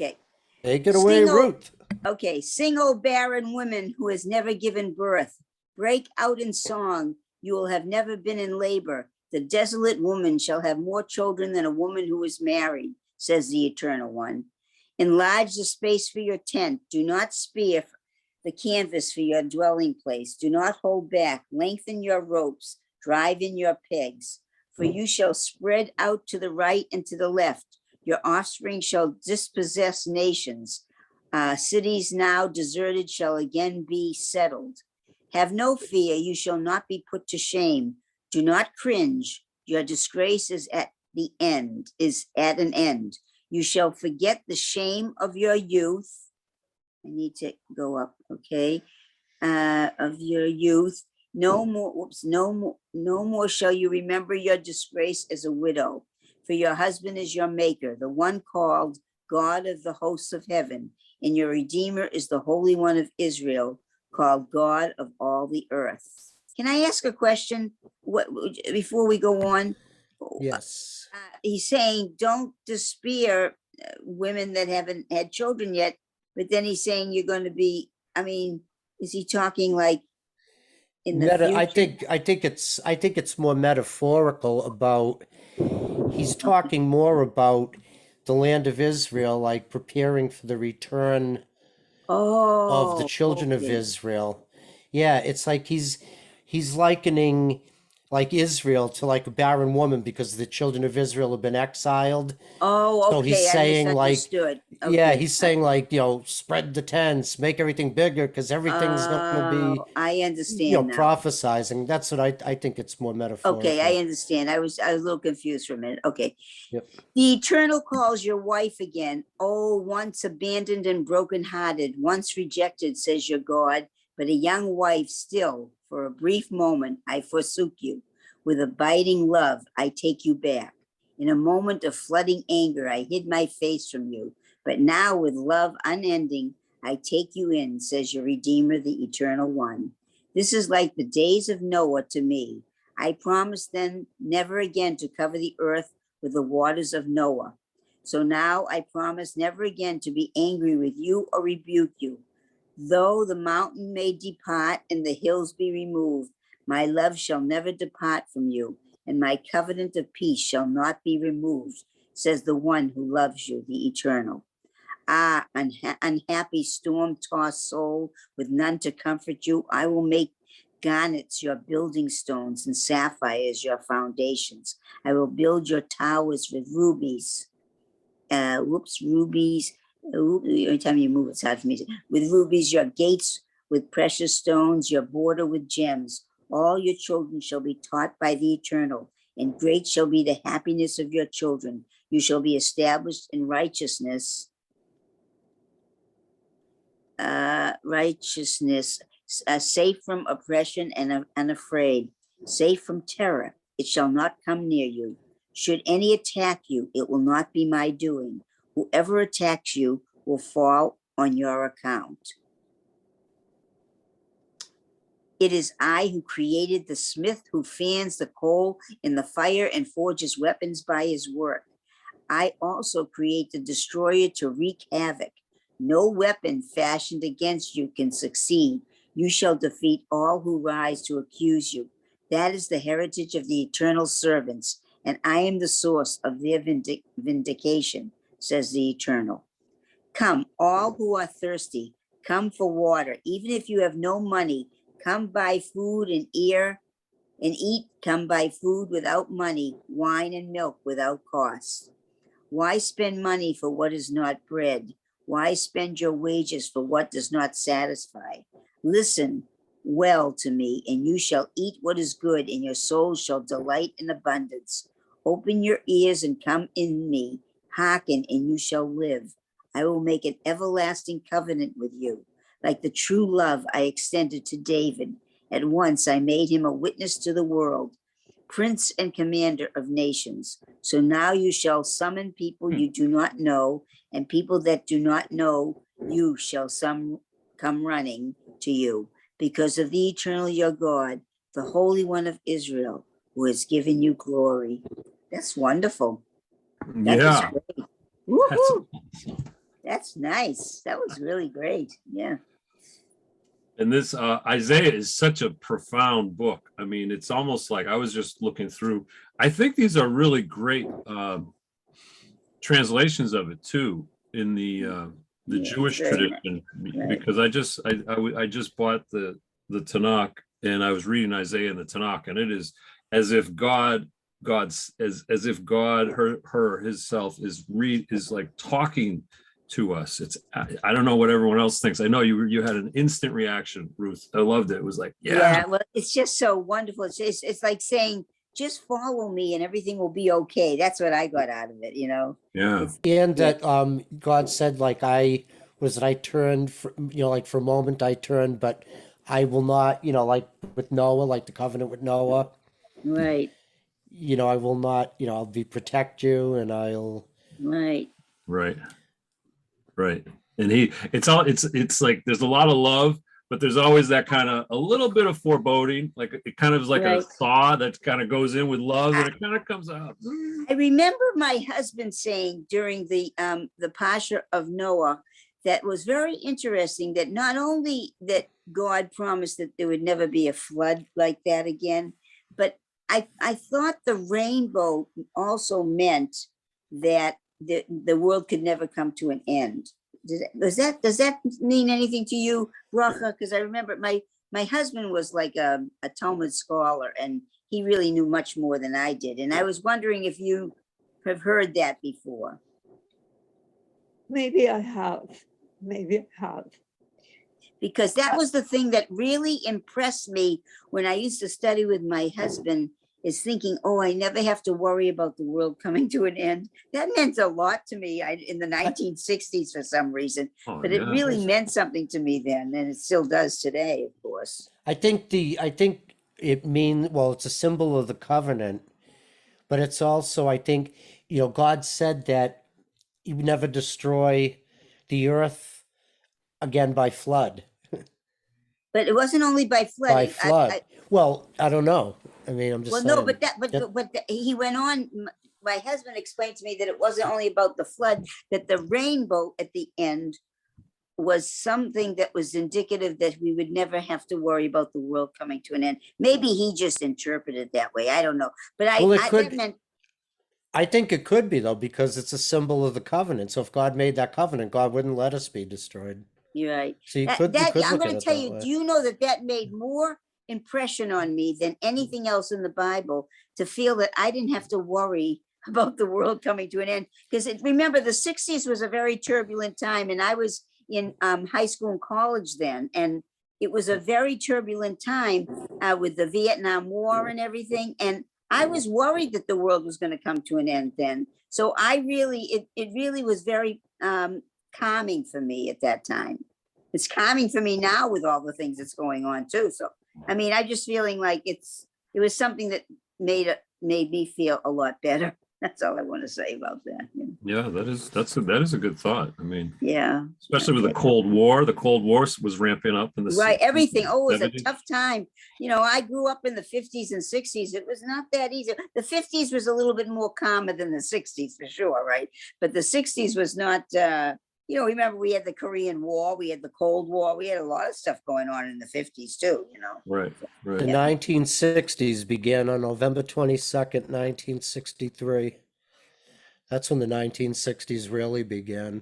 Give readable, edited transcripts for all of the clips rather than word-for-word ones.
Okay. Take it away, Ruth. Okay. Sing, O barren woman who has never given birth. Break out in song. You will have never been in labor. The desolate woman shall have more children than a woman who is married, says the Eternal One. Enlarge the space for your tent. Do not spare the canvas for your dwelling place. Do not hold back. Lengthen your ropes. Drive in your pegs. For you shall spread out to the right and to the left. Your offspring shall dispossess nations. Cities now deserted shall again be settled. Have no fear, you shall not be put to shame. Do not cringe. Your disgrace is at an end. You shall forget the shame of your youth. I need to go up, okay? Of your youth. No more shall you remember your disgrace as a widow. For your husband is your maker, the one called God of the hosts of heaven, and your Redeemer is the Holy One of Israel, called God of all the earth. Can I ask a question before we go on? Yes. He's saying, don't despair women that haven't had children yet, but then he's saying you're going to be, I mean, is he talking like in the future? I think it's more metaphorical about, he's talking more about the land of Israel, like preparing for the return of the children of Israel. Yeah, it's like he's likening like Israel to like a barren woman because the children of Israel have been exiled. Oh, okay. So he's saying like, okay. yeah, he's saying like, spread the tents, make everything bigger because everything's going to be, I understand now. prophesizing. That's what I think it's more metaphorical. Okay, I understand. I was a little confused for a minute. Okay. Yep. The Eternal calls your wife again. Oh, once abandoned and brokenhearted, once rejected, says your God, but a young wife still. For a brief moment, I forsook you. With a biting love, I take you back. In a moment of flooding anger, I hid my face from you. But now with love unending, I take you in, says your Redeemer, the Eternal One. This is like the days of Noah to me. I promised then never again to cover the earth with the waters of Noah. So now I promise never again to be angry with you or rebuke you. Though the mountain may depart and the hills be removed, my love shall never depart from you, and my covenant of peace shall not be removed, says the one who loves you, the Eternal. Ah, unhappy storm-tossed soul, with none to comfort you, I will make garnets your building stones and sapphires your foundations. I will build your towers with rubies. Rubies. Every time you move, it's hard for me to. With rubies, your gates with precious stones, your border with gems. All your children shall be taught by the Eternal, and great shall be the happiness of your children. You shall be established in righteousness. Safe from oppression and unafraid, safe from terror. It shall not come near you. Should any attack you, it will not be my doing. Whoever attacks you will fall on your account. It is I who created the smith who fans the coal in the fire and forges weapons by his work. I also create the destroyer to wreak havoc. No weapon fashioned against you can succeed. You shall defeat all who rise to accuse you. That is the heritage of the eternal servants, and I am the source of their vindication, says the Eternal. Come, all who are thirsty, come for water. Even if you have no money, come buy food and eat. Come buy food without money, wine and milk without cost. Why spend money for what is not bread? Why spend your wages for what does not satisfy? Listen well to me, and you shall eat what is good, and your soul shall delight in abundance. Open your ears and come in me. Hearken, and you shall live. I will make an everlasting covenant with you, like the true love I extended to David. At once I made him a witness to the world, prince and commander of nations. So now you shall summon people you do not know, and people that do not know you shall come running to you, because of the Eternal your God, the Holy One of Israel, who has given you glory. That's wonderful. That was great. Woo-hoo. That's nice. That was really great. Yeah. And this Isaiah is such a profound book. I mean, it's almost like I was just looking through. I think these are really great translations of it too in the Jewish tradition. Right. Because I just bought the Tanakh, and I was reading Isaiah in the Tanakh, and it is as if as if God himself is like talking to us. It's I don't know what everyone else thinks. I know you had an instant reaction, Ruth. I loved it. It was like, yeah. Well, it's just so wonderful. It's like saying, just follow me and everything will be okay. That's what I got out of it, you know. Yeah. And that God said, like, I turned for, like for a moment I turned, but I will not, like with Noah, like the covenant with Noah. Right. I will not, I'll protect you, and I'll. Right. And it's like there's a lot of love, but there's always that kind of a little bit of foreboding, like it kind of is like a thaw that kind of goes in with love, and it kind of comes out. I remember my husband saying during the Pasha of Noah that was very interesting, that not only that God promised that there would never be a flood like that again, but I thought the rainbow also meant that the world could never come to an end. Does that mean anything to you, Racha? Because I remember my husband was like a Talmud scholar, and he really knew much more than I did. And I was wondering if you have heard that before. Maybe I have. Because that was the thing that really impressed me when I used to study with my husband, is thinking, oh, I never have to worry about the world coming to an end. That meant a lot to me in the 1960s for some reason, but it really meant something to me then, and it still does today, of course. I think it means, well, it's a symbol of the covenant, but it's also, I think, God said that he would never destroy the earth again by flood. But it wasn't only by flood. By flood. Well, I don't know. I mean, I'm just saying. No, but he went on. My husband explained to me that it wasn't only about the flood, that the rainbow at the end was something that was indicative that we would never have to worry about the world coming to an end. Maybe he just interpreted it that way. I don't know. But I think it could be, though, because it's a symbol of the covenant. So if God made that covenant, God wouldn't let us be destroyed. You're right. So you could I'm going to tell you, do you know that made more impression on me than anything else in the Bible, to feel that I didn't have to worry about the world coming to an end? Because remember, the 60s was a very turbulent time, and I was in high school and college then, and it was a very turbulent time with the Vietnam War and everything, and I was worried that the world was going to come to an end then. So it really was very calming for me at that time. It's calming for me now with all the things that's going on too. So, I mean, I'm just feeling like it was something that made me feel a lot better. That's all I want to say about that. Yeah, that is a good thought. I mean, yeah, especially with the Cold War. The Cold War was ramping up in the right. Everything. Oh, it was a tough time. I grew up in the 50s and 60s. It was not that easy. The 50s was a little bit more calmer than the 60s for sure, right? But the 60s was not. Remember we had the Korean War, we had the Cold War, we had a lot of stuff going on in the 50s too. Right. The 1960s began on November 22nd, 1963. That's when the 1960s really began.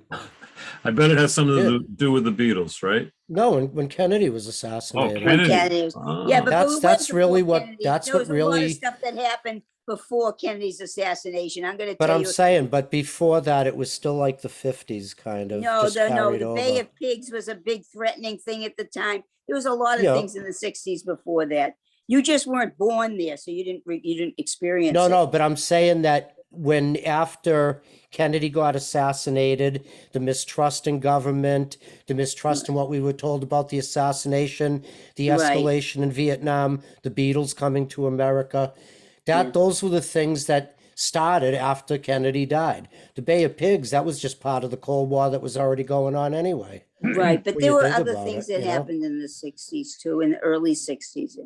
I bet it has something to do with the Beatles, right? No, when Kennedy was assassinated. Oh, Kennedy. Yeah, but that's really what Kennedy. that's there what was really a lot of stuff that happened before Kennedy's assassination. I'm going to tell But you. I'm saying, but before that, it was still like the 50s kind of. No, carried the over. Bay of Pigs was a big threatening thing at the time. There was a lot of things in the 60s before that. You just weren't born there, so you didn't experience it. No, but I'm saying that when after Kennedy got assassinated, the mistrust in government, the mistrust in what we were told about the assassination, the escalation in Vietnam, the Beatles coming to America, those were the things that started after Kennedy died. The Bay of Pigs, that was just part of the Cold War that was already going on anyway. Right, but there were other things that happened in the 60s too, in the early 60s,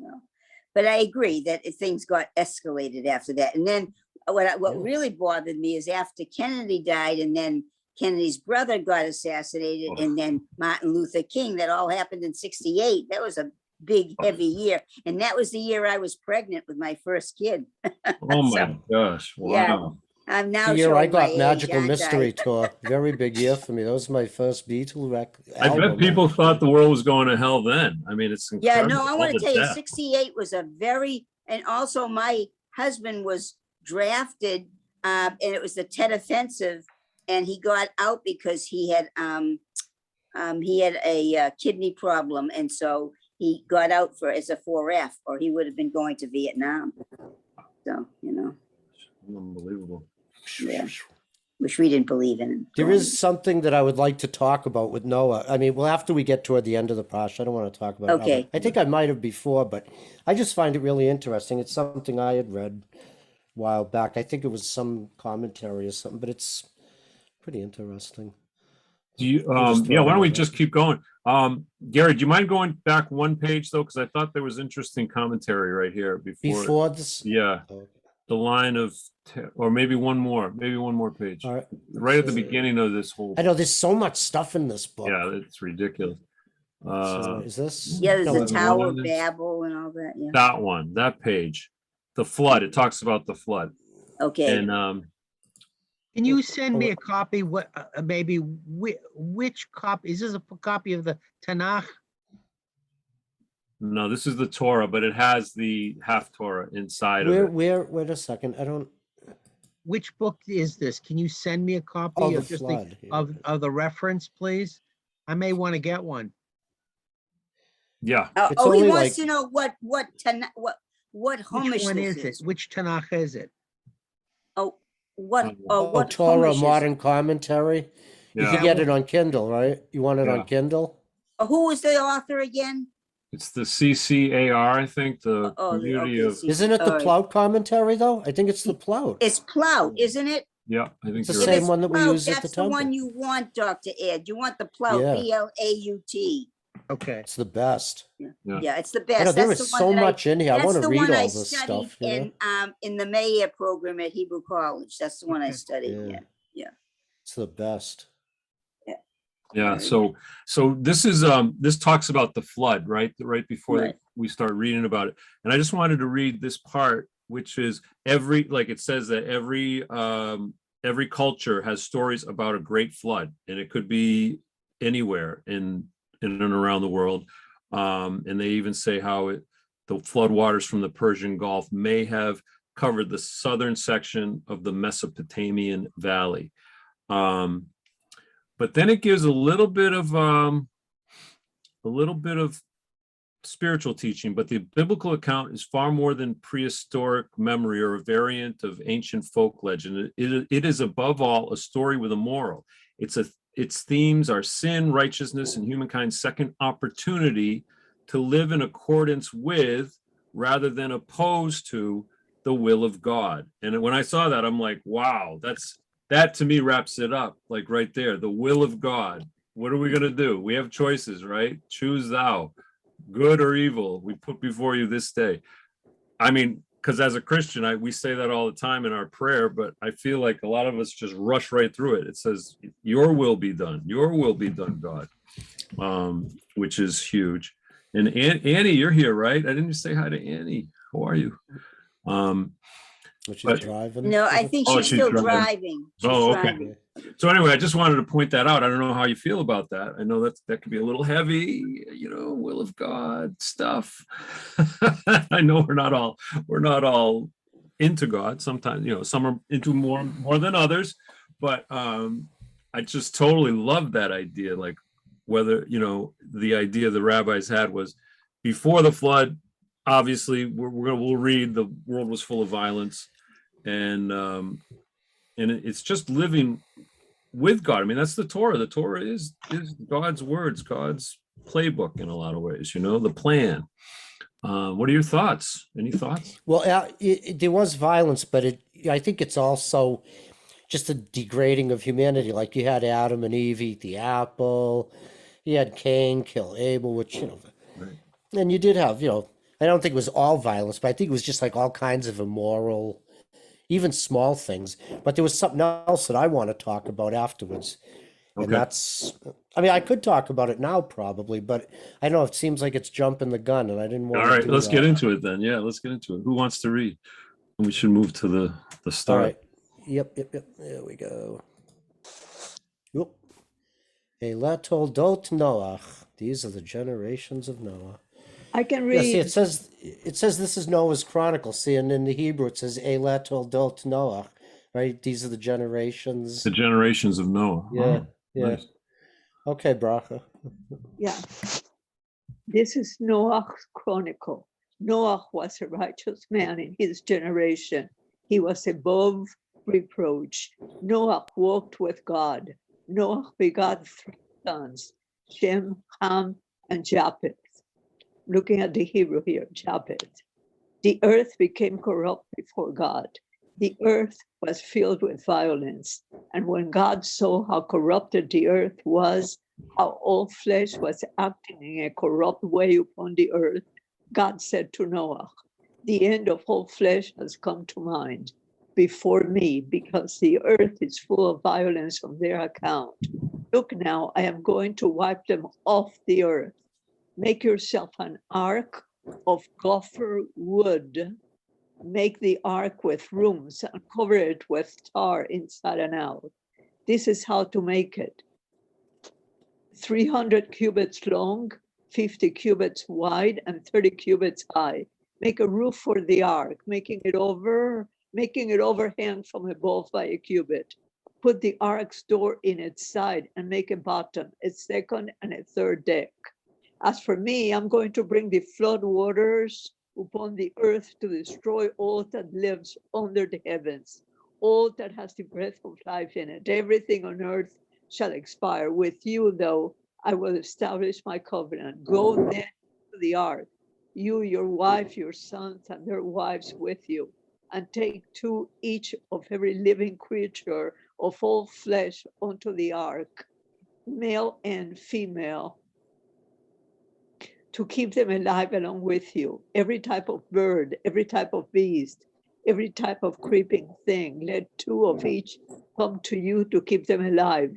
But I agree that things got escalated after that. And then what really bothered me is after Kennedy died, and then Kennedy's brother got assassinated, and then Martin Luther King. That all happened in 68. That was a big, heavy year. And that was the year I was pregnant with my first kid. Oh my gosh. Wow. Yeah. I'm now The year I showing my got age, Magical aren't I? Mystery Tour. Very big year for me. That was my first Beatle I bet album. people thought the world was going to hell then. I mean, it's Yeah, incredible. no, I all want to the tell you, death. 68 was a very, and also my husband was drafted, and it was the Tet Offensive, and he got out because he had a kidney problem, and so he got out as a 4F, or he would have been going to Vietnam. So, Unbelievable. Yeah, which we didn't believe in. There is something that I would like to talk about with Noah. I mean, well, after we get toward the end of the Parsha, I don't want to talk about Okay. it. I think I might have before, but I just find it really interesting. It's something I had read a while back. I think it was some commentary or something, but it's pretty interesting. Do you, yeah, why don't we just keep going? Gary, do you mind going back one page though? Because I thought there was interesting commentary right here Before this? Yeah. Oh. The line of, or maybe one more page. All right. Right at the beginning of this whole. I know there's so much stuff in this book. Yeah, it's ridiculous. So is this? Yeah, there's No, the Tower of Babel and all that. Yeah. That one, that page, the flood. It talks about the flood. Okay. And Can you send me a copy? What maybe which copy is this? A copy of the Tanakh? no, this is the Torah, but it has the Haftarah inside of it. Wait a second. I don't. Which book is this? Can you send me a copy Oh, the of just flood. of the reference, please? I may want to get one. Yeah. It's He only wants like- to know what Which Chumash one this is it? is. Which Tanakh is it? What Torah Chumash is it? Modern Commentary. You Yeah. can get it on Kindle, right? You want it Yeah. on Kindle? Who was the author again? It's the CCAR, I think, the Oh, community okay, of, see. Isn't it the All right. Plout commentary though? I think it's the Plout. It's Plout, isn't it? yeah, I think It's the you're If right. same it's one that we Plout, use at the that's the one temple. you want, Dr. Ed. You want the Plout, Yeah. Plaut. Okay. It's the best. Yeah, it's the I best. know there That's is the one so that much in here. I that's want to the read one all I this studied stuff. You know? in the Maya program at Hebrew College. That's the one I Okay. studied. Yeah. Yeah. It's the best. Yeah, so this is this talks about the flood, right? Right before Right. we start reading about it. And I just wanted to read this part, which is like it says that every culture has stories about a great flood, and it could be anywhere in and around the world. And they even say how the flood waters from the Persian Gulf may have covered the southern section of the Mesopotamian Valley. But then it gives a little bit of spiritual teaching, but the biblical account is far more than prehistoric memory or a variant of ancient folk legend. It is above all a story with a moral. Its themes are sin, righteousness, and humankind's second opportunity to live in accordance with, rather than opposed to, the will of God. And when I saw that, I'm like, wow, that to me wraps it up, like right there, the will of God. What are we going to do? We have choices, right? Choose thou, good or evil, we put before you this day. I mean, because as a Christian, we say that all the time in our prayer, but I feel like a lot of us just rush right through it. It says, your will be done, God, which is huge. And Annie, you're here, right? I didn't say hi to Annie. How are you? She's driving. No, I think she's she's still driving. driving. She's Okay. driving. So anyway, I just wanted to point that out. I don't know how you feel about that. I know that could be a little heavy, will of God stuff. I know we're not all into God. Sometimes, some are into more than others, but I just totally love that idea. Like whether, the idea the rabbis had was before the flood, obviously we'll read the world was full of violence, and it's just living with God. I mean, that's the Torah. The Torah is God's words, God's playbook in a lot of ways, the plan. What are your thoughts? Any thoughts? Well, there was violence, but I think it's also just a degrading of humanity. Like you had Adam and Eve eat the apple. You had Cain kill Abel, which, Right. And you did have, I don't think it was all violence, but I think it was just like all kinds of immoral, even small things. But there was something else that I want to talk about afterwards. And Okay. that's, I mean, I could talk about it now probably, but I know it seems like it's jumping the gun and I didn't All want to right, do let's get that. into it then. Yeah, let's get into it. Who wants to read? We should move to the All start. right. Yep. There we go. Yep. Elah toldot Noach. These are the generations of Noah. I can Yeah, see, read. it says this is Noah's Chronicle. See, and in the Hebrew it says Elah toldot Noach, right? These are the generations. The generations of Noah. Yeah, Oh, yeah. nice. Okay, Bracha. Yeah. This is Noah's chronicle. Noah was a righteous man in his generation. He was above reproach. Noah walked with God. Noah begot 3 sons, Shem, Ham, and Japheth. Looking at the Hebrew here, Japheth. The earth became corrupt before God. The earth was filled with violence. And when God saw how corrupted the earth was, how all flesh was acting in a corrupt way upon the earth, God said to Noah, the end of all flesh has come to mind before me, because the earth is full of violence on their account. Look now, I am going to wipe them off the earth. Make yourself an ark of gopher wood. Make the ark with rooms and cover it with tar inside and out. This is how to make it. 300 cubits long, 50 cubits wide, and 30 cubits high. Make a roof for the ark, making it overhang from above by a cubit. Put the ark's door in its side and make a bottom, a second and a third deck. As for me, I'm going to bring the flood waters upon the earth to destroy all that lives under the heavens, all that has the breath of life in it. Everything on earth shall expire. With you, though, I will establish my covenant. Go then to the ark, you, your wife, your sons, and their wives with you, and take 2 each of every living creature of all flesh onto the ark, male and female, to keep them alive along with you. Every type of bird, every type of beast, every type of creeping thing, let 2 of each come to you to keep them alive.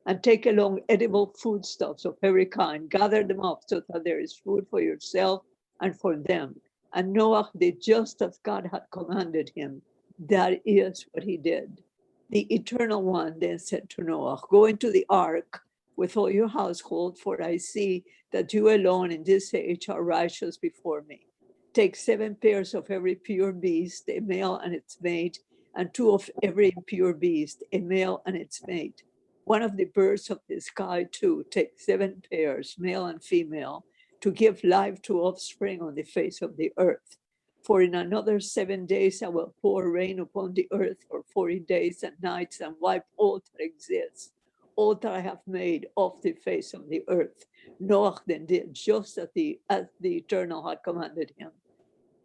And take along edible foodstuffs of every kind. Gather them up so that there is food for yourself and for them. And Noah did just as God had commanded him. That is what he did. The Eternal One then said to Noah, go into the ark with all your household, for I see that you alone in this age are righteous before me. Take 7 pairs of every pure beast, a male and its mate, and 2 of every impure beast, a male and its mate. 1 of the birds of the sky too. Take 7 pairs, male and female, to give life to offspring on the face of the earth. For in another 7 days I will pour rain upon the earth for 40 days and nights, and wipe all that exists, all that I have made off the face of the earth. Noah then did just as the Eternal had commanded him.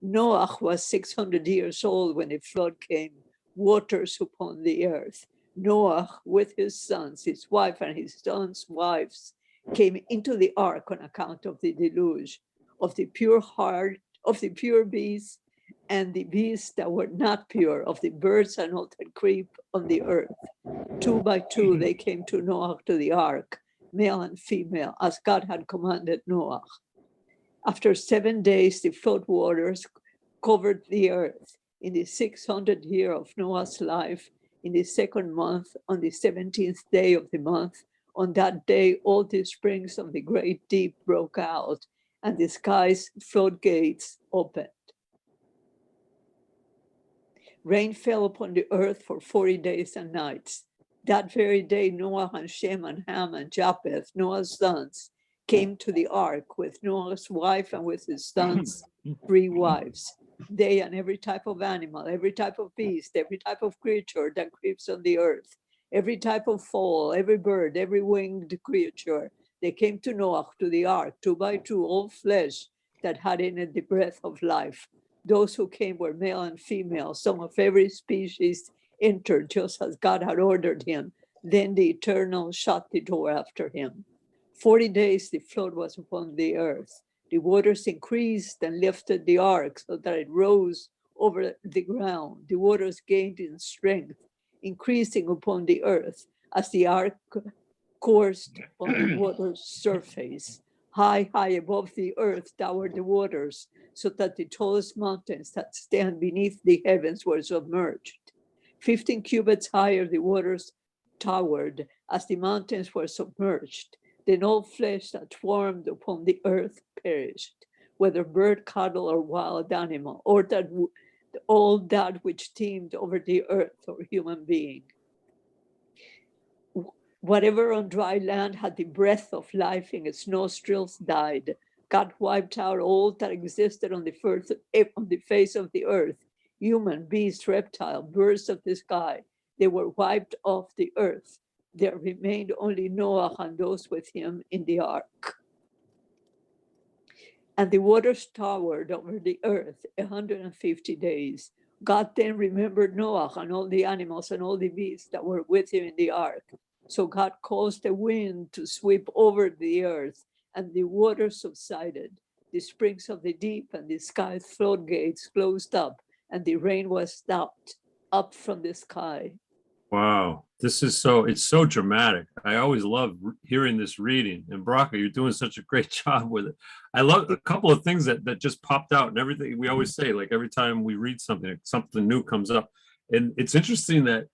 Noah was 600 years old when the flood came, waters upon the earth. Noah with his sons, his wife and his sons' wives, came into the ark on account of the deluge, of the pure heart, of the pure beasts, and the beasts that were not pure, of the birds and all that creep on the earth. 2 by 2 they came to Noah to the ark, male and female, as God had commanded Noah. After 7 days, the flood waters covered the earth. In the 600th year of Noah's life, in the 2nd month, on the 17th day of the month, on that day, all the springs of the great deep broke out, and the sky's floodgates opened. Rain fell upon the earth for 40 days and nights. That very day, Noah and Shem and Ham and Japheth, Noah's sons, came to the ark with Noah's wife and with his sons' 3 wives. They and every type of animal, every type of beast, every type of creature that creeps on the earth, every type of fowl, every bird, every winged creature, they came to Noah to the ark, 2 by 2, all flesh that had in it the breath of life. Those who came were male and female. Some of every species entered just as God had ordered him. Then the Eternal shut the door after him. 40 days the flood was upon the earth. The waters increased and lifted the ark so that it rose over the ground. The waters gained in strength, increasing upon the earth as the ark coursed on the water's surface. High, high above the earth towered the waters, so that the tallest mountains that stand beneath the heavens were submerged. 15 cubits higher the waters towered as the mountains were submerged. Then all flesh that formed upon the earth perished, whether bird, cattle, or wild animal, or all that which teemed over the earth or human being. Whatever on dry land had the breath of life in its nostrils died. God wiped out all that existed on the face of the earth, human, beast, reptile, birds of the sky. They were wiped off the earth. There remained only Noah and those with him in the ark. And the waters towered over the earth 150 days. God then remembered Noah and all the animals and all the beasts that were with him in the ark. So God caused a wind to sweep over the earth, and the waters subsided. The springs of the deep and the sky's floodgates closed up, and the rain was stopped up from the sky. Wow, it's so dramatic. I always love hearing this reading. And Braca, you're doing such a great job with it. I love a couple of things that just popped out, and everything we always say, like every time we read something new comes up. And it's interesting that,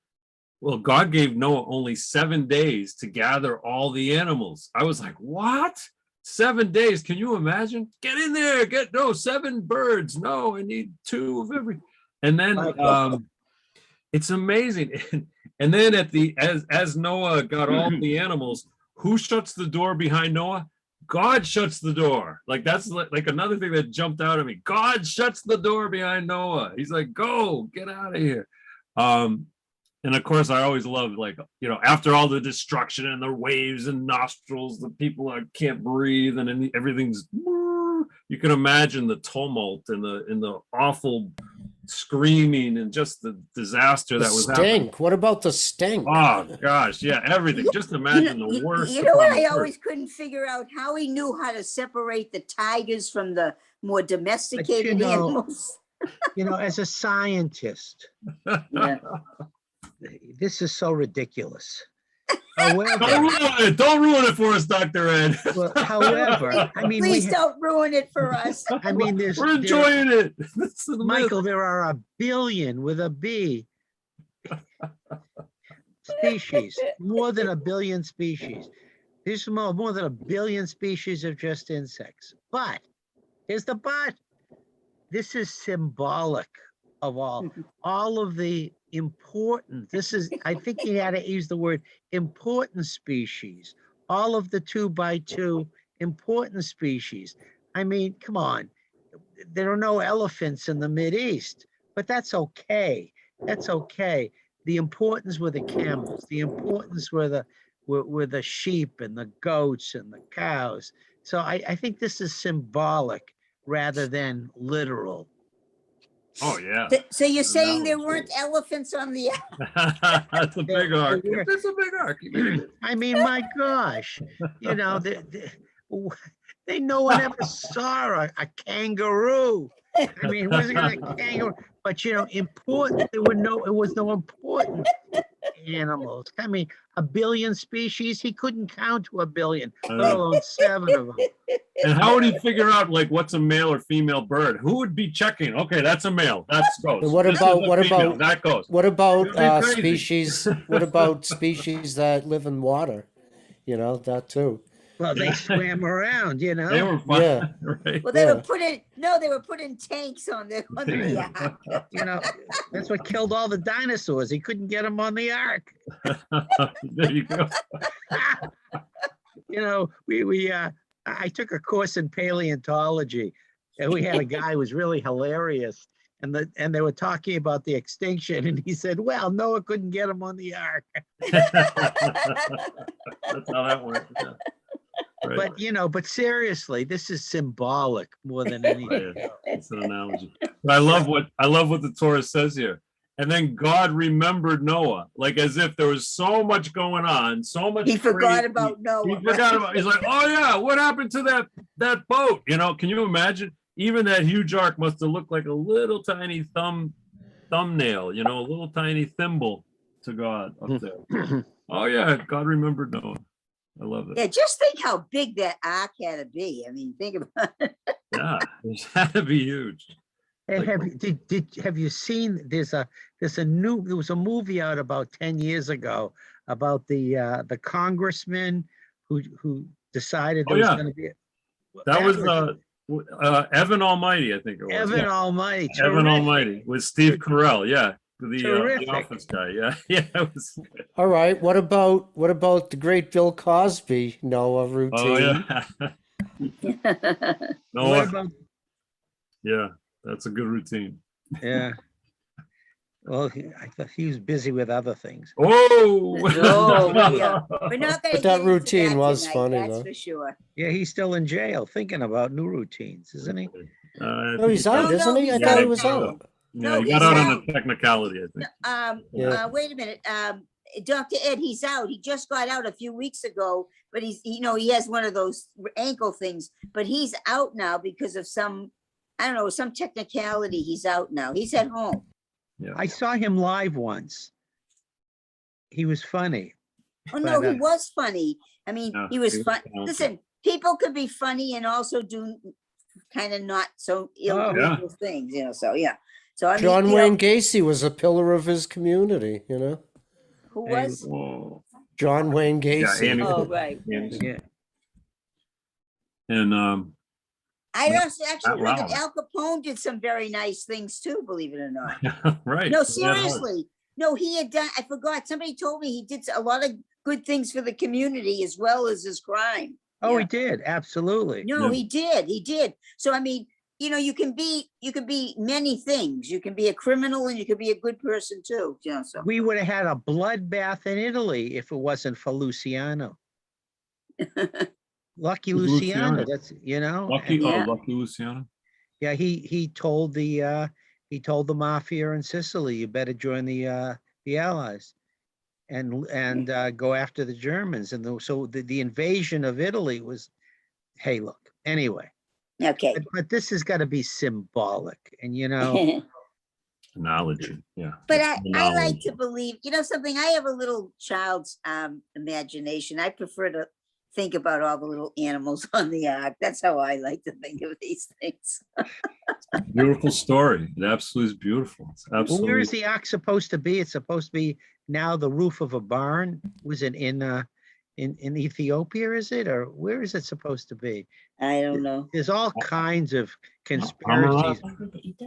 well, God gave Noah only 7 days to gather all the animals. I was like, what? 7 days? Can you imagine? Get in there, 7 birds. No, I need 2 of every. And then it's amazing. And then as Noah got all the animals, who shuts the door behind Noah? God shuts the door. Like that's like another thing that jumped out at me. God shuts the door behind Noah. He's like, go, get out of here. And of course, I always love, like, after all the destruction and the waves and nostrils, the people can't breathe, and everything's. You can imagine the tumult and the awful screaming and just the disaster that was happening. What about the stink? Oh gosh, yeah, everything. Just imagine the worst. You know what I always couldn't figure out? How he knew how to separate the tigers from the more domesticated animals. As a scientist, Yeah. this is so ridiculous. However, don't ruin it for us, Dr. Ed. Well, however, I mean, please don't ruin it for us. I mean, we're enjoying it. Michael, there are 1 billion with a B species, more than 1 billion species. There's more than 1 billion species of just insects. But here's the but. This is symbolic of all of the important. I think he had to use the word important species. All of the 2 by 2 important species. I mean, come on. There are no elephants in the Mideast, but that's okay. That's okay. The importance were the camels. The importance were the sheep and the goats and the cows. So I think this is symbolic rather than literal. Oh yeah. So you're saying there weren't elephants on the That's a big ark. That's a big ark. I mean, my gosh, no one ever saw a kangaroo. I mean, wasn't a kangaroo, but important. It was no important animals. I mean, 1 billion species. He couldn't count to 1 billion, let alone 7 of them. And how would he figure out, like, what's a male or female bird? Who would be checking? Okay, that's a male. That goes. What about that goes? What about species? What about species that live in water? That too. Well, they swam around, They were fun. Yeah. Right. Well, they were put in tanks on the ark. That's what killed all the dinosaurs. He couldn't get them on the ark. There you go. I took a course in paleontology, and we had a guy who was really hilarious. And they were talking about the extinction, and he said, "Well, Noah couldn't get him on the ark." That's how that works. Yeah. Right. But seriously, this is symbolic more than anything. It's an analogy. But I love what the Torah says here. And then God remembered Noah, like as if there was so much going on, so much. He forgot about Noah. He's like, oh yeah, what happened to that boat? Can you imagine? even that huge ark must have looked like a little tiny thumbnail, you know, a little tiny thimble to God up there. Oh yeah, God remembered Noah. I love it. Yeah, just think how big that ark had to be. I mean, think about it. Yeah, it had to be huge. Hey, Like- have you seen there was a movie out about 10 years ago about the congressman who decided Oh, there was yeah. going to be That was Evan Almighty, I think it was. Evan Yeah. Almighty. Evan Terrific. Almighty with Steve Carell. Yeah. The Terrific. office guy. Yeah. Yeah. It was, All right. What about the great Bill Cosby Noah routine? oh yeah. What Noah. about Yeah. That's a good routine. yeah? Well, I thought he was busy with other things. Oh, No, we're not going to. But that routine was funny, that's though. for sure. Yeah, he's still in jail thinking about new routines, isn't he? No, he's out, No, isn't he? I he's thought he out was now. out. Yeah, No, he got he's out on out. a technicality, I think. Yeah. Wait a minute. Dr. Ed, he's out. He just got out a few weeks ago, but he has one of those ankle things, but he's out now because of some technicality. He's out now. He's at home. Yeah. I saw him live once. He was funny. Oh, no, But, he was funny. I mean, Yeah, he was he was fun. talented. Listen, people could be funny and also do kind of not so illegal things, so yeah. So I mean, John Wayne Gacy was a pillar of his community, who was? Whoa. John Wayne Gacy. Andy. Oh, right. Yeah. And I also actually heard that wow. Al Capone did some very nice things too, believe it or not. right. No, He had heart. seriously. No, he had done, I forgot. Somebody told me he did a lot of good things for the community as well as his crime. Oh, Yeah. he did. Absolutely. No, Yeah. he did. So, I mean, you can be many things. You can be a criminal and you can be a good person too, so. We would have had a bloodbath in Italy if it wasn't for Luciano. Lucky Who's Luciano. Luciano? That's Lucky, and- Yeah. Lucky Luciano. yeah, he told the mafia in Sicily, you better join the Allies and go after the Germans. And so the invasion of Italy was, hey, look, anyway. Okay. But this has got to be symbolic. And Knowledge. Yeah. But It's I the like knowledge. to believe, something, I have a little child's imagination. I prefer to think about all the little animals on the ark. That's how I like to think of these things. Beautiful story. It absolutely is beautiful. It's well, absolutely. where is the ark supposed to be? It's supposed to be now the roof of a barn. Was it in Ethiopia, is it? Or where is it supposed to be? I don't know. There's all kinds of conspiracies.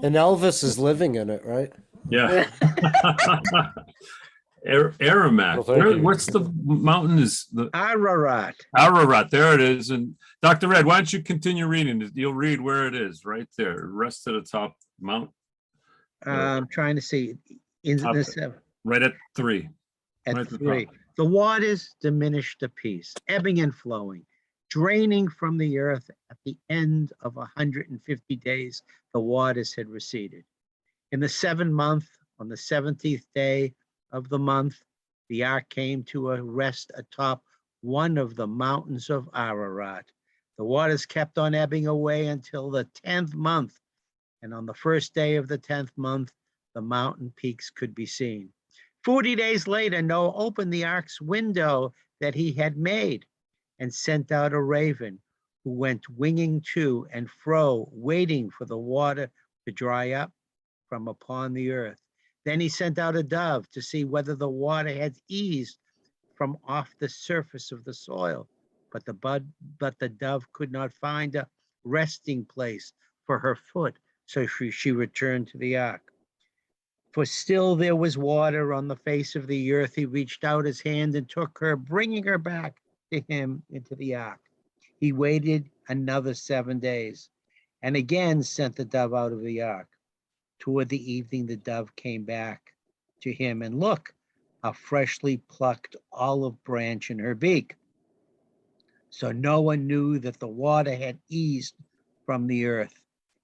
And Elvis is living in it, right? Yeah. Aramak. Well, thank you. What's the mountain? Is the Ararat. Ararat? There it is. And Dr. Red, why don't you continue reading? You'll read where it is, right there. Rest to the top mount. I'm trying to see in Top the it. 7 Right at 3. at Right at the 3. top. The waters diminished apace, ebbing and flowing, draining from the earth. At the end of 150 days, the waters had receded. In the 7th month, on the 17th day of the month, the ark came to a rest atop one of the mountains of Ararat. The waters kept on ebbing away until the 10th month, and on the first day of the 10th month, the mountain peaks could be seen. 40 days later, Noah opened the ark's window that he had made and sent out a raven who went winging to and fro, waiting for the water to dry up from upon the earth. Then he sent out a dove to see whether the water had eased from off the surface of the soil. But the dove could not find a resting place for her foot, so she returned to the ark. For still there was water on the face of the earth. He reached out his hand and took her, bringing her back to him into the ark. He waited another 7 days and again sent the dove out of the ark. Toward the evening, the dove came back to him, and look, a freshly plucked olive branch in her beak. So Noah knew that the water had eased from the earth.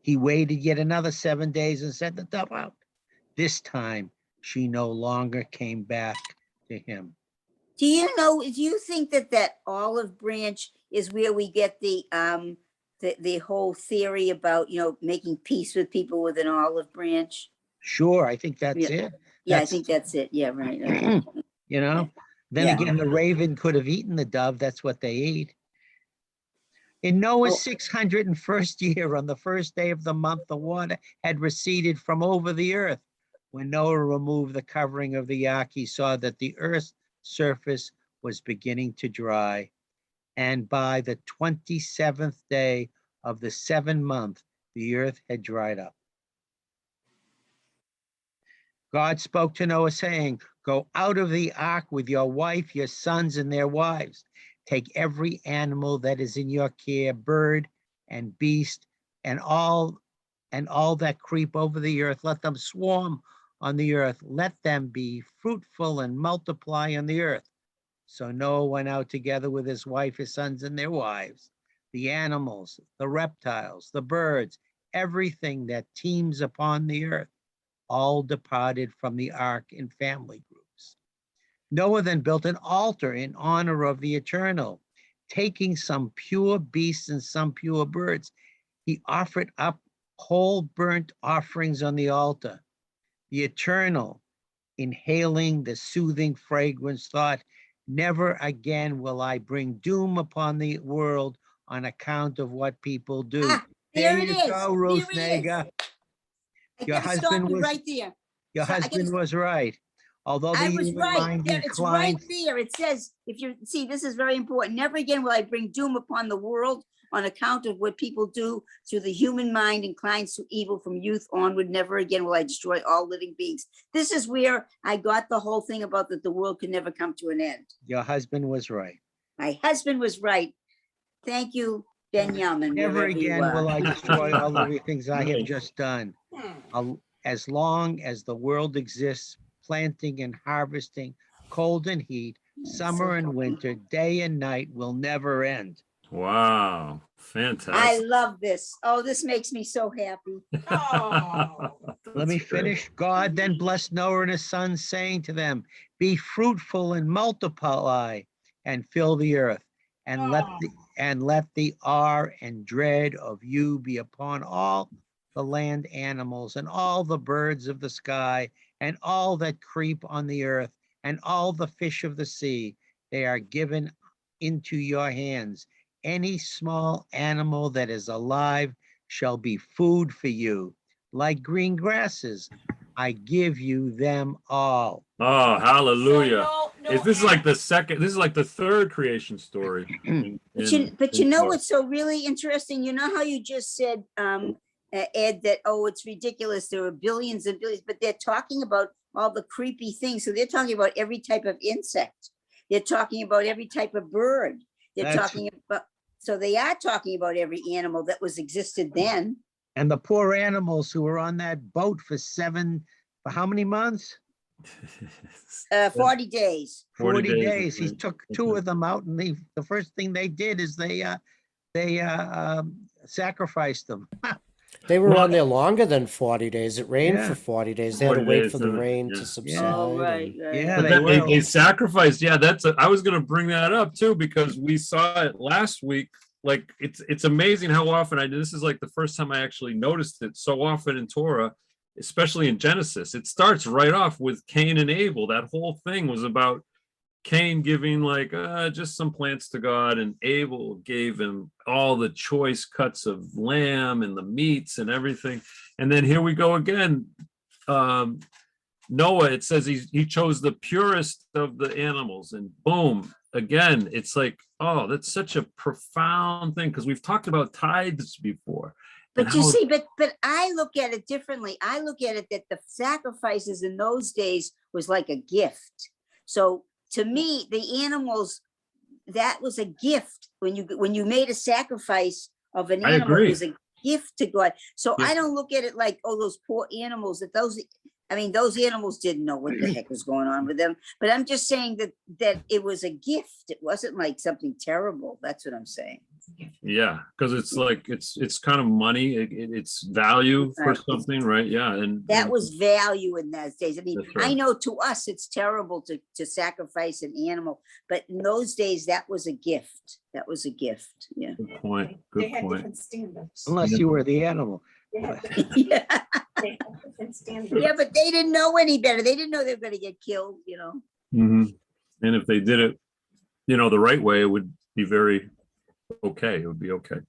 He waited yet another 7 days and sent the dove out. This time, she no longer came back to him. Do you think that olive branch is where we get the the whole theory about, making peace with people with an olive branch? Sure, I think that's Yeah. it. Yeah, I That's, think that's it. Yeah, right. Okay. Then Yeah. again, the raven could have eaten the dove. That's what they ate. In Noah's Oh. 601st year, on the first day of the month, the water had receded from over the earth. When Noah removed the covering of the ark, he saw that the earth's surface was beginning to dry. And by the 27th day of the 7th month, the earth had dried up. God spoke to Noah, saying, "Go out of the ark with your wife, your sons, and their wives. Take every animal that is in your care, bird and beast, and all that creep over the earth. Let them swarm on the earth. Let them be fruitful and multiply on the earth." So Noah went out together with his wife, his sons, and their wives, the animals, the reptiles, the birds, everything that teems upon the earth, all departed from the ark in family groups. Noah then built an altar in honor of the Eternal. Taking some pure beasts and some pure birds, he offered up whole burnt offerings on the altar. The Eternal, inhaling the soothing fragrance, thought, "Never again will I bring doom upon the world on account of what people do." Ah, There there it you is. go, There Ruth he is. Naga. I Your gotta stop husband you was right there. your So I husband gotta- was right. Although the I was human right. mind There, it's right inclines, there. It says, if you see, this is very important. Never again will I bring doom upon the world on account of what people do. So the human mind inclines to evil from youth onward. Never again will I destroy all living beings. This is where I got the whole thing about that the world could never come to an end. your husband was right. My husband was right. Thank you, Benjamin. Never wherever you again will are. I destroy all of the things I have Nice. just done. As long as the world exists, planting and harvesting, cold and heat, summer and winter, day and night will never end. Wow, I fantastic. love this. Oh, this makes me so happy. Let me finish. God then blessed Noah and his sons, saying to them, "Be fruitful and multiply and fill the earth, and let the awe and dread of you be upon all the land animals and all the birds of the sky and all that creep on the earth and all the fish of the sea. They are given into your hands. Any small animal that is alive shall be food for you. Like green grasses, I give you them all." Oh, hallelujah. So This is like the third creation story. But you know what's so really interesting? You know how you just said, Ed, that, oh, it's ridiculous. There are billions and billions, but they're talking about all the creepy things. So they're talking about every type of insect. They're talking about every type of bird. They're That's- talking about, so they are talking about every animal that was existed then. And the poor animals who were on that boat for how many months? 40 days. 40 days. He right? took two of them out, and the first thing they did is they sacrificed them. They were Well, on there longer than 40 days. It rained Yeah. for 40 days. They had to 40 wait days, for the yeah. rain Yeah. to subside. Oh, right, and- right. Yeah, But they then were. they sacrificed. Yeah, I was going to bring that up too, because we saw it last week. Like it's amazing how often this is like the first time I actually noticed it so often in Torah, especially in Genesis. It starts right off with Cain and Abel. That whole thing was about Cain giving like just some plants to God, and Abel gave him all the choice cuts of lamb and the meats and everything. And then here we go again. Noah, it says he chose the purest of the animals, and boom, again, it's like, oh, that's such a profound thing, because we've talked about tithes before. But you see, but I look at it differently. I look at it that the sacrifices in those days was like a gift. So to me, the animals, that was a gift. When you made a sacrifice of an animal, it was a gift to God. So Yeah. I don't look at it like, oh, those poor animals, that I mean, those animals didn't know what the heck was going on with them. But I'm just saying that it was a gift. It wasn't like something terrible. That's what I'm saying. Yeah, because it's like it's kind of money. It's value for Right. something, right? Yeah, and That was value in those days. I mean, That's right. I know to us it's terrible to sacrifice an animal, but in those days that was a gift. That was a gift. Yeah. good point. They Good had point. different standards. Unless you were the animal. They had Yeah. different standards. Yeah, but they didn't know any better. They didn't know they were going to get killed, you know. Mhm. And if they did it, the right way, it would be very okay. It would be okay. It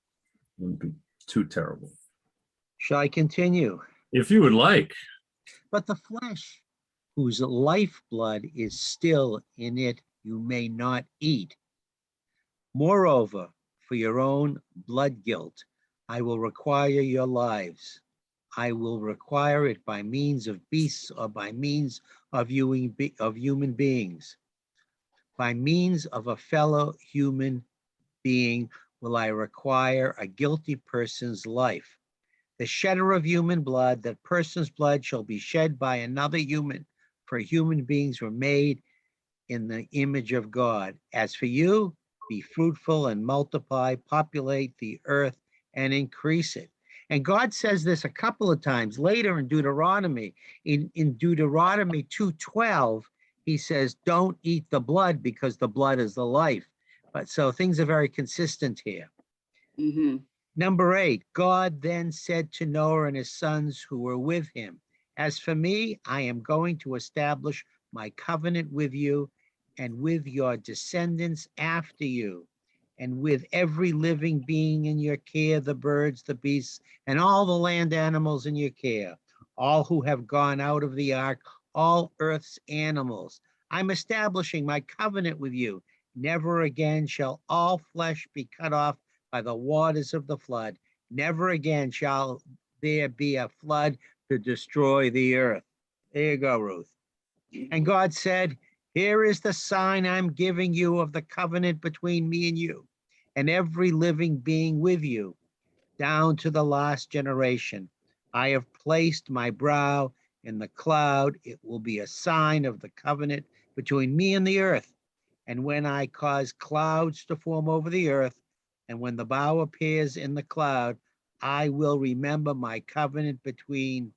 wouldn't be too terrible. Shall I continue? If you would like. But the flesh, whose lifeblood is still in it, you may not eat. Moreover, for your own blood guilt, I will require your lives. I will require it by means of beasts or by means of human beings. By means of a fellow human being will I require a guilty person's life. The shedder of human blood, that person's blood shall be shed by another human, for human beings were made in the image of God. As for you, be fruitful and multiply, populate the earth and increase it. And God says this a couple of times later in Deuteronomy. In Deuteronomy 2:12, he says, don't eat the blood because the blood is the life. But so things are very consistent here. Mm-hmm. Number 8, God then said to Noah and his sons who were with him, as for me, I am going to establish my covenant with you and with your descendants after you, and with every living being in your care, the birds, the beasts, and all the land animals in your care, all who have gone out of the ark, all earth's animals. I'm establishing my covenant with you. Never again shall all flesh be cut off by the waters of the flood. Never again shall there be a flood to destroy the earth. There you go, Ruth. And God said, here is the sign I'm giving you of the covenant between me and you and every living being with you down to the last generation. I have placed my brow in the cloud. It will be a sign of the covenant between me and the earth. And when I cause clouds to form over the earth, and when the bow appears in the cloud, I will remember my covenant between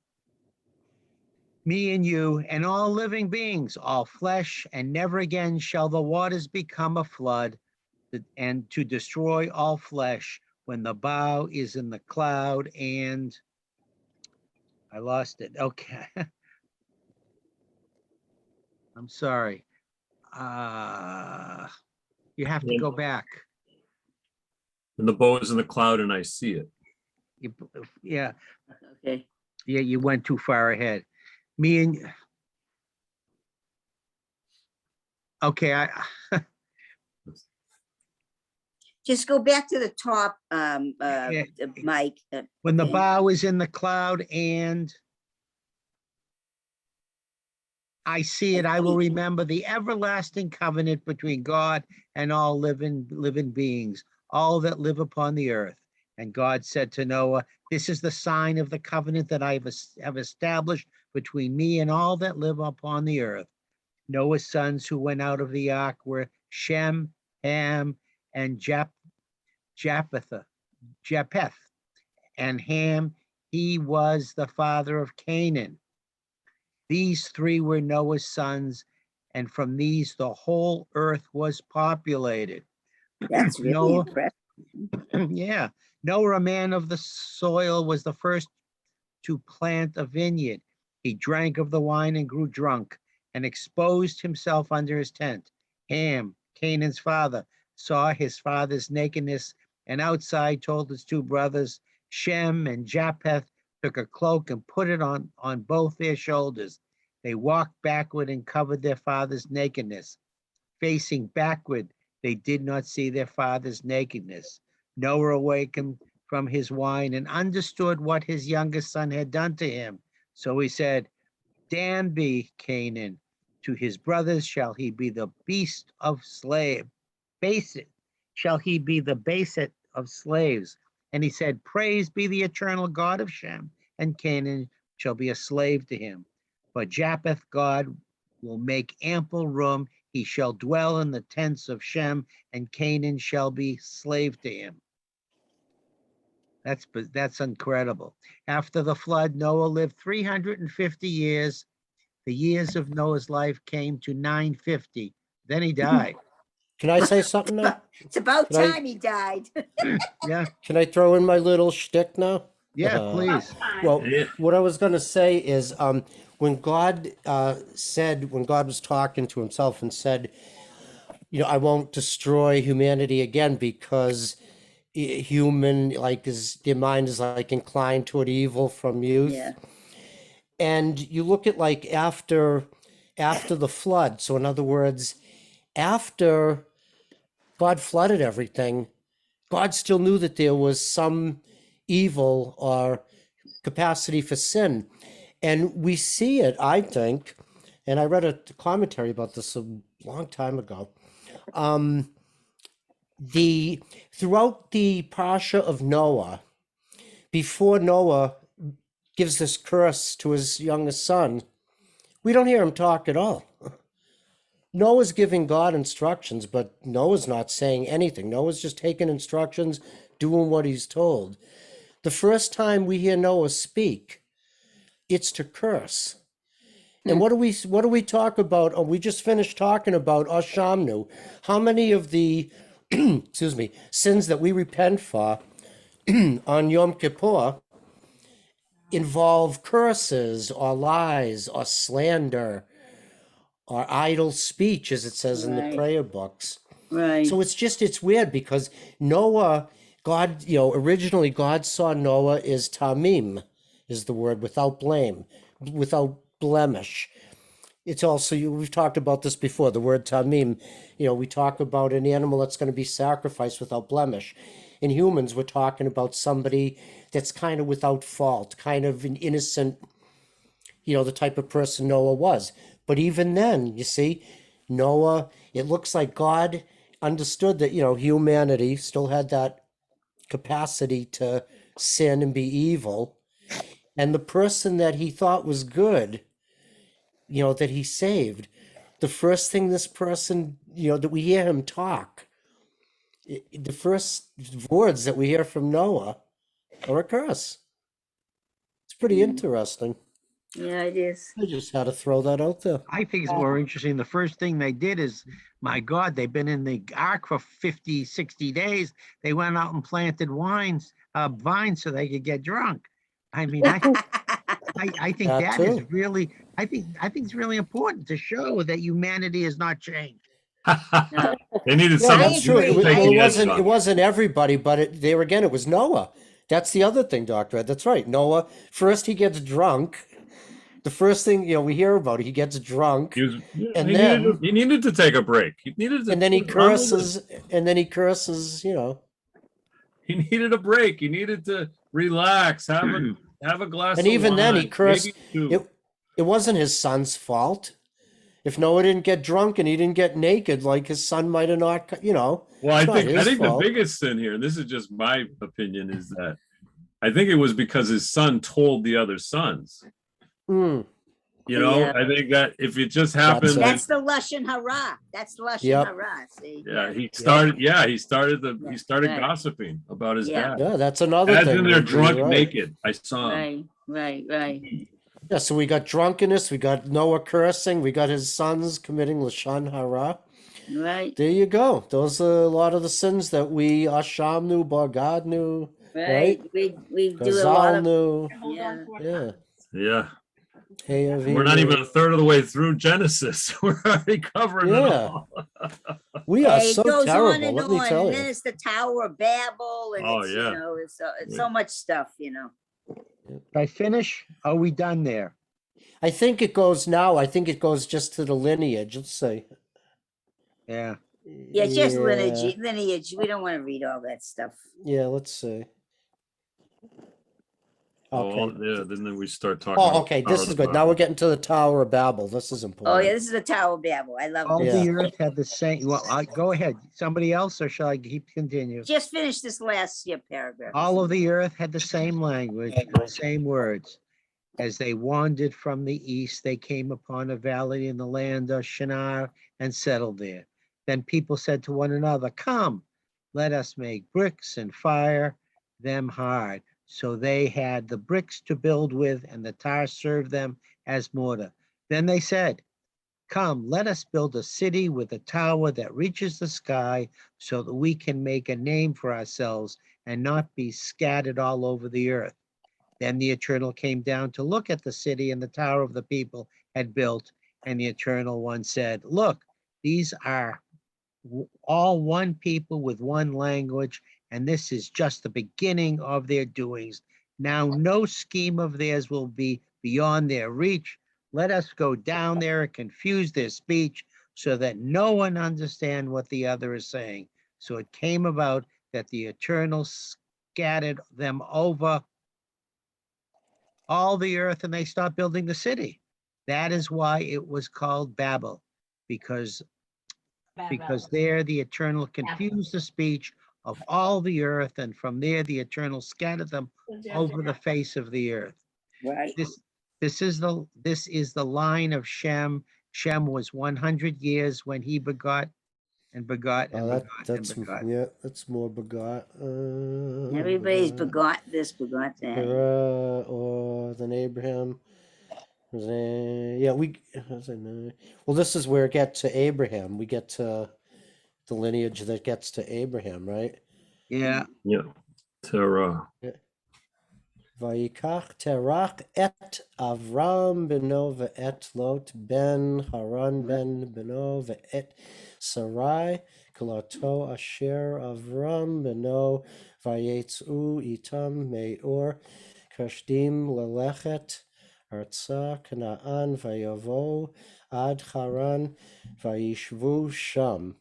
me and you and all living beings, all flesh, and never again shall the waters become a flood and to destroy all flesh when the bow is in the cloud. And I lost it. Okay. I'm sorry. You have to go back. And the bow is in the cloud and I see it. Yeah. Okay. Yeah, you went too far ahead. Me and okay, Just go back to the top, Yeah. Mike. when the okay. bow is in the cloud and I see it, I will remember the everlasting covenant between God and all living beings, all that live upon the earth. And God said to Noah, this is the sign of the covenant that I have established between me and all that live upon the earth. Noah's sons who went out of the ark were Shem, Ham, and Japheth. And Ham, he was the father of Canaan. These three were Noah's sons, and from these the whole earth was populated. That's really Noah, impressive. yeah. Noah, a man of the soil, was the first to plant a vineyard. He drank of the wine and grew drunk and exposed himself under his tent. Ham, Canaan's father, saw his father's nakedness and outside told his two brothers. Shem and Japheth took a cloak and put it on both their shoulders. They walked backward and covered their father's nakedness. Facing backward, they did not see their father's nakedness. Noah awakened from his wine and understood what his youngest son had done to him. So he said, damned be Canaan. To his brothers shall he be the beast of slave. Basic shall he be the basest of slaves. And he said, praise be the eternal God of Shem, and Canaan shall be a slave to him. For Japheth God will make ample room. He shall dwell in the tents of Shem, and Canaan shall be slave to him. That's incredible. After the flood, Noah lived 350 years. The years of Noah's life came to 950. Then he died. Can I say something now? It's about Can I- time he died. Yeah, Can I throw in my little shtick now? yeah, please. Well, Yeah. what I was going to say is when God when God was talking to himself and said, I won't destroy humanity again because human, like, their mind is like inclined toward evil from youth. Yeah. And you look at like after the flood. So in other words, after God flooded everything, God still knew that there was some evil or capacity for sin. And we see it, I think, and I read a commentary about this a long time ago. Throughout the Parsha of Noah, before Noah gives this curse to his youngest son, we don't hear him talk at all. Noah's giving God instructions, but Noah's not saying anything. Noah's just taking instructions, doing what he's told. The first time we hear Noah speak, it's to curse. And what do we talk about? Oh, we just finished talking about Ashamnu. How many of the excuse me, sins that we repent for on Yom Kippur involve curses or lies or slander or idle speech, as it says in the Right. prayer books. Right. So it's weird because Noah, God, originally God saw Noah as tamim, is the word, without blame, without blemish. It's also, we've talked about this before, the word tamim, we talk about an animal that's going to be sacrificed without blemish. In humans, we're talking about somebody that's kind of without fault, kind of an innocent, the type of person Noah was. But even then, you see, Noah, it looks like God understood that, humanity still had that capacity to sin and be evil. And the person that he thought was good, that he saved, the first thing this person, that we hear him talk, the first words that we hear from Noah are a curse. It's pretty interesting. Yeah, it is. I just had to throw that out there. I think it's more interesting. The first thing they did is, my God, they've been in the ark for 50, 60 days. They went out and planted vines so they could get drunk. I mean, I think That that is too. really, I think it's really important to show that humanity has not changed. They needed Yeah, someone that's true. to Well, take it the edge wasn't. off. It wasn't everybody, but it was Noah. That's the other thing, Doctor Ed. That's right. Noah. First, he gets drunk. The first thing we hear about it, he gets drunk, and He then needed to take a break. He needed to, and then he run with it. curses, and then he curses. He needed a break. He needed to relax, have a glass And of even then, he wine, cursed. maybe two. It wasn't his son's fault. If Noah didn't get drunk and he didn't get naked, like his son might have not. Well, it's not I his think fault. the biggest sin here, and this is just my opinion, is that I think it was because his son told the other sons. Mm. Yeah. I think that if it just happened, That's the Lashon Hara. That's the Lashon Yep. Hara. See? yeah, he started Right. gossiping about his Yeah. dad. Yeah, that's another Dad's thing. in there You're drunk, right. naked. I saw him. Right. Yeah, so we got drunkenness, we got Noah cursing, we got his sons committing Lashon Hara. Right. There you go. Those are a lot of the sins that we Ashamnu, Bargadnu, Right. right? We do a lot of Gazalnu. Hold Yeah. on for Yeah. Yeah, Hey, we're not even a third of the way through Genesis. We're already covering it Yeah. all. We are Hey, it so goes terrible, on and let me on, tell and then you. it's the Tower of Babel, and Oh, it's yeah. it's so much stuff, If I finish, are we done there? I think it goes just to the lineage. Let's see. Yeah. Yeah, just lineage. We don't want to read all that stuff. Yeah, let's see. Oh, Okay. yeah. Then we start talking. Oh, about okay. Tower This of is the good. Now Babel. we're getting to the Tower of Babel. This is important. Oh yeah, this is the Tower of Babel. I love All this. Yeah. the earth had the same, well, go ahead. Somebody else, or shall I continue? Just finish this last paragraph. All of the earth had the same language, same words. As they wandered from the east, they came upon a valley in the land of Shinar and settled there. Then people said to one another, "Come, let us make bricks and fire them hard." So they had the bricks to build with, and the tar served them as mortar. Then they said, "Come, let us build a city with a tower that reaches the sky so that we can make a name for ourselves and not be scattered all over the earth." Then the Eternal came down to look at the city and the tower of the people had built. And the Eternal One said, "Look, these are all one people with one language, and this is just the beginning of their doings. Now no scheme of theirs will be beyond their reach. Let us go down there and confuse their speech so that no one understand what the other is saying." So it came about that the Eternal scattered them over all the earth and they stopped building the city. That is why it was called Babel, because there the Eternal confused the speech of all the earth, and from there the Eternal scattered them over the face of the earth. Right. This is the line of Shem. Shem was 100 years when he begot and begot and begot and begot. Yeah, that's more begot. Everybody's begot this, begot that. Terah, or than Abraham. Yeah, well, this is where it gets to Abraham. We get to the lineage that gets to Abraham, right? Yeah. Yeah. Terah. Vayikach Terach et Avram beno ve'et Lot ben Haran ben beno ve'et Sarai kalato asher Avram beno vayetzu itam me'or kashdim lelechet arza Canaan vayavo ad Haran vayishvu sham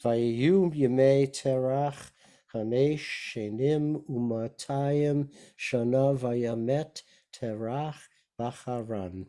vayu yemei Terach Hamesh shenim umatayim shana vayamet Terach bacharan.